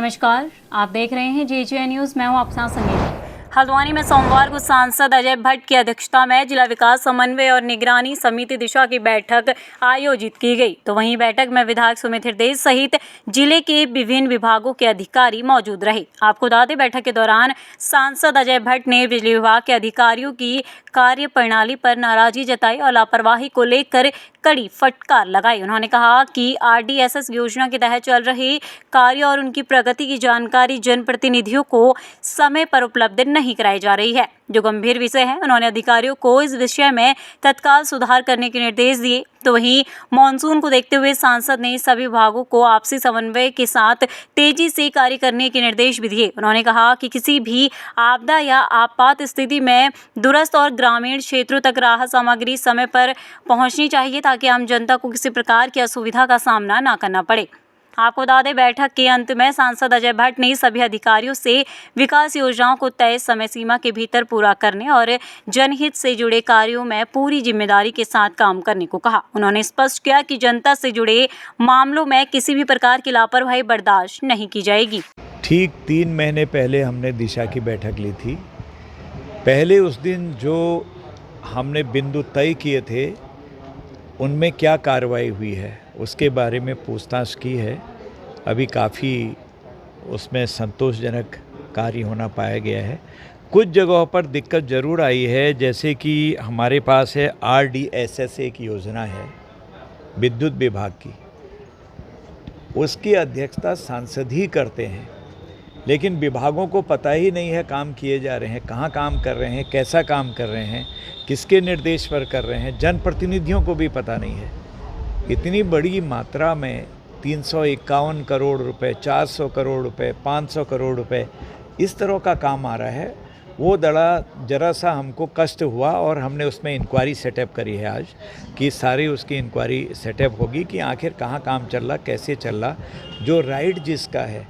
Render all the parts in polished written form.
नमस्कार, आप देख रहे हैं JJ न्यूज़। मैं हूं आपके साथ संगीता। हल्द्वानी में सोमवार को सांसद अजय भट्ट की अध्यक्षता में जिला विकास समन्वय और निगरानी समिति दिशा की बैठक आयोजित की गई। तो वहीं बैठक में विधायक सुमित हृदय सहित जिले के विभिन्न विभागों के अधिकारी मौजूद रहे। आपको बता दें, बैठक के दौरान सांसद अजय भट्ट ने बिजली विभाग के अधिकारियों की कार्य प्रणाली पर नाराजगी जताई और लापरवाही को लेकर कड़ी फटकार लगाई। उन्होंने कहा कि RDSS योजना के तहत चल रहे कार्य और उनकी प्रगति की जानकारी जनप्रतिनिधियों को समय पर उपलब्ध नहीं कराई जा रही है, जो गंभीर विषय है। उन्होंने अधिकारियों को इस विषय में तत्काल सुधार करने के निर्देश दिए। तो वहीं मानसून को देखते हुए सांसद ने सभी विभागों को आपसी समन्वय के साथ तेजी से कार्य करने के निर्देश भी दिए। उन्होंने कहा कि किसी भी आपदा या आपात स्थिति में दूरस्थ और ग्रामीण क्षेत्रों तक राहत सामग्री समय पर पहुंचनी चाहिए, ताकि आम जनता को किसी प्रकार की असुविधा का सामना न करना पड़े। आपको बता दें, बैठक के अंत में सांसद अजय भट्ट ने सभी अधिकारियों से विकास योजनाओं को तय समय सीमा के भीतर पूरा करने और जनहित से जुड़े कार्यों में पूरी जिम्मेदारी के साथ काम करने को कहा। उन्होंने स्पष्ट किया कि जनता से जुड़े मामलों में किसी भी प्रकार की लापरवाही बर्दाश्त नहीं की जाएगी। ठीक 3 महीने पहले हमने दिशा की बैठक ली थी। पहले उस दिन जो हमने बिंदु तय किए थे उनमें क्या कार्रवाई हुई है उसके बारे में पूछताछ की है। अभी काफ़ी उसमें संतोषजनक कार्य होना पाया गया है। कुछ जगहों पर दिक्कत ज़रूर आई है, जैसे कि हमारे पास है RDSS एक योजना है विद्युत विभाग की, उसकी अध्यक्षता सांसद ही करते हैं, लेकिन विभागों को पता ही नहीं है काम किए जा रहे हैं, कहाँ काम कर रहे हैं, कैसा काम कर रहे हैं, किसके निर्देश पर कर रहे हैं, जनप्रतिनिधियों को भी पता नहीं है। इतनी बड़ी मात्रा में 351 करोड़ रुपए, 400 करोड़ रुपए, 500 करोड़ रुपए इस तरह का काम आ रहा है, वो ज़रा सा हमको कष्ट हुआ और हमने उसमें इंक्वायरी सेटअप करी है आज कि सारी उसकी इंक्वायरी सेटअप होगी कि आखिर कहाँ काम चल रहा, कैसे चल रहा, जो राइट जिसका है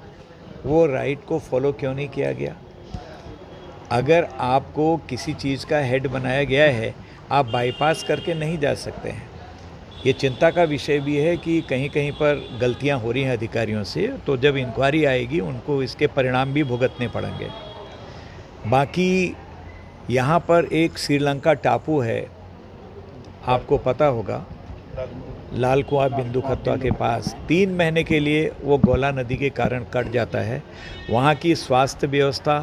वो राइट को फॉलो क्यों नहीं किया गया। अगर आपको किसी चीज़ का हेड बनाया गया है, आप बाईपास करके नहीं जा सकते हैं। ये चिंता का विषय भी है कि कहीं कहीं पर गलतियां हो रही हैं अधिकारियों से, तो जब इंक्वायरी आएगी उनको इसके परिणाम भी भुगतने पड़ेंगे। बाकी यहाँ पर एक श्रीलंका टापू है, आपको पता होगा, लाल कुआं बिंदुखत्वा के पास 3 महीने के लिए वो गोला नदी के कारण कट जाता है। वहाँ की स्वास्थ्य व्यवस्था,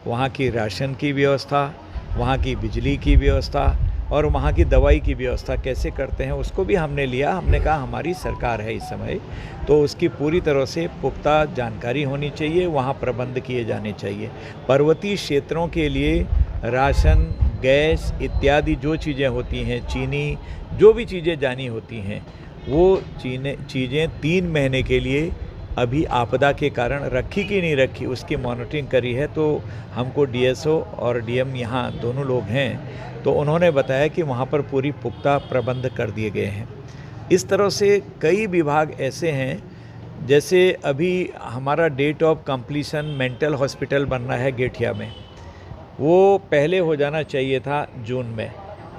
वहाँ की राशन की व्यवस्था, वहाँ की बिजली की व्यवस्था और वहाँ की दवाई की व्यवस्था कैसे करते हैं उसको भी हमने लिया। हमने कहा हमारी सरकार है इस समय, तो उसकी पूरी तरह से पुख्ता जानकारी होनी चाहिए, वहाँ प्रबंध किए जाने चाहिए। पर्वतीय क्षेत्रों के लिए राशन, गैस इत्यादि जो चीज़ें होती हैं, चीनी, जो भी चीज़ें जानी होती हैं, वो चीज़ें 3 महीने के लिए अभी आपदा के कारण रखी कि नहीं रखी उसकी मॉनिटरिंग करी है। तो हमको DSO और DM यहाँ दोनों लोग हैं, तो उन्होंने बताया कि वहाँ पर पूरी पुख्ता प्रबंध कर दिए गए हैं। इस तरह से कई विभाग ऐसे हैं, जैसे अभी हमारा date of completion mental hospital बनना है गेठिया में, वो पहले हो जाना चाहिए था जून में,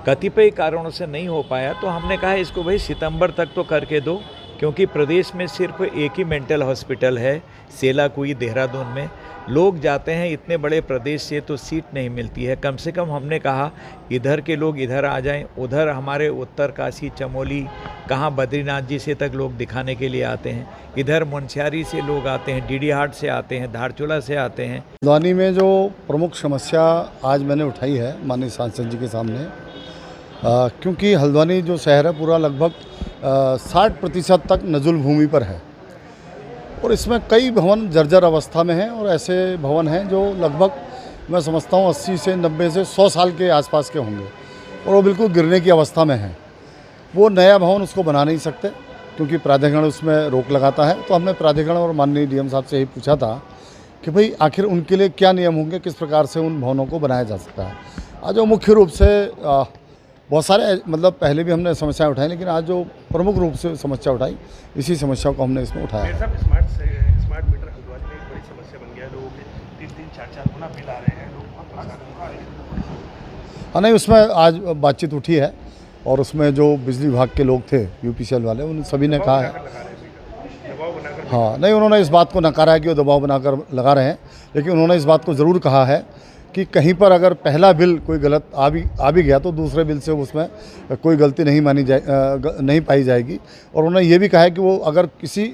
कतिपय कारणों से नहीं हो पाया। तो हमने कहा इसको भाई सितंबर तक तो करके दो, क्योंकि प्रदेश में सिर्फ एक ही मेंटल हॉस्पिटल है, सेलाकुई देहरादून में। लोग जाते हैं इतने बड़े प्रदेश से तो सीट नहीं मिलती है। कम से कम हमने कहा इधर के लोग इधर आ जाएं, उधर हमारे उत्तरकाशी, चमोली, कहाँ बद्रीनाथ जी से तक लोग दिखाने के लिए आते हैं, इधर मुनस्यारी से लोग आते हैं, डीडी हाट से आते हैं, धारचूला से आते हैं। हल्द्वानी में जो प्रमुख समस्या आज मैंने उठाई है माननीय सांसद जी के सामने, क्योंकि हल्द्वानी जो शहर है पूरा लगभग 60% तक नजुल भूमि पर है और इसमें कई भवन जर्जर अवस्था में हैं और ऐसे भवन हैं जो लगभग मैं समझता हूँ 80 से 90 से 100 साल के आसपास के होंगे और वो बिल्कुल गिरने की अवस्था में हैं। वो नया भवन उसको बना नहीं सकते क्योंकि प्राधिकरण उसमें रोक लगाता है। तो हमने प्राधिकरण और माननीय DM साहब से यही पूछा था कि भाई आखिर उनके लिए क्या नियम होंगे, किस प्रकार से उन भवनों को बनाया जा सकता है। आज जो मुख्य रूप से बहुत सारे मतलब पहले भी हमने समस्याएं उठाई, लेकिन आज जो प्रमुख रूप से समस्या उठाई, इसी समस्याओं को हमने इसमें उठाया। स्मार्ट मीटर हल्द्वानी में एक बड़ी समस्या बन गया है। लोगों के 3-3, 4-4 गुना बिल आ रहे हैं, लोग। हाँ, नहीं, उसमें आज बातचीत उठी है और उसमें जो बिजली विभाग के लोग थे UPCL वाले, उन सभी ने कहा है हाँ, नहीं, उन्होंने इस बात को नकारा है कि वो दबाव बनाकर लगा रहे हैं, लेकिन उन्होंने इस बात को ज़रूर कहा है कि कहीं पर अगर पहला बिल कोई गलत आ भी गया तो दूसरे बिल से उसमें कोई गलती नहीं पाई जाएगी। और उन्होंने ये भी कहा है कि वो अगर किसी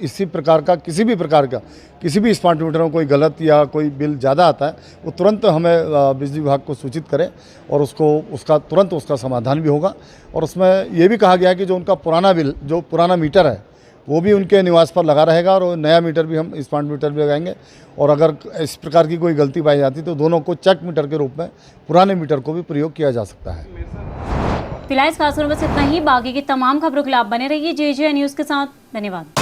भी स्मार्ट मीटर में कोई गलत या कोई बिल ज़्यादा आता है, वो तुरंत हमें बिजली विभाग को सूचित करें और उसका तुरंत उसका समाधान भी होगा। और उसमें ये भी कहा गया है कि जो उनका पुराना मीटर है वो भी उनके निवास पर लगा रहेगा और नया मीटर भी हम स्मार्ट मीटर भी लगाएंगे। और अगर इस प्रकार की कोई गलती पाई जाती तो दोनों को चेक मीटर के रूप में पुराने मीटर को भी प्रयोग किया जा सकता है। फिलहाल इस खास खबर में बस इतना ही। बाकी की तमाम खबरों के लिए आप बने रहिए JJ न्यूज़ के साथ। धन्यवाद।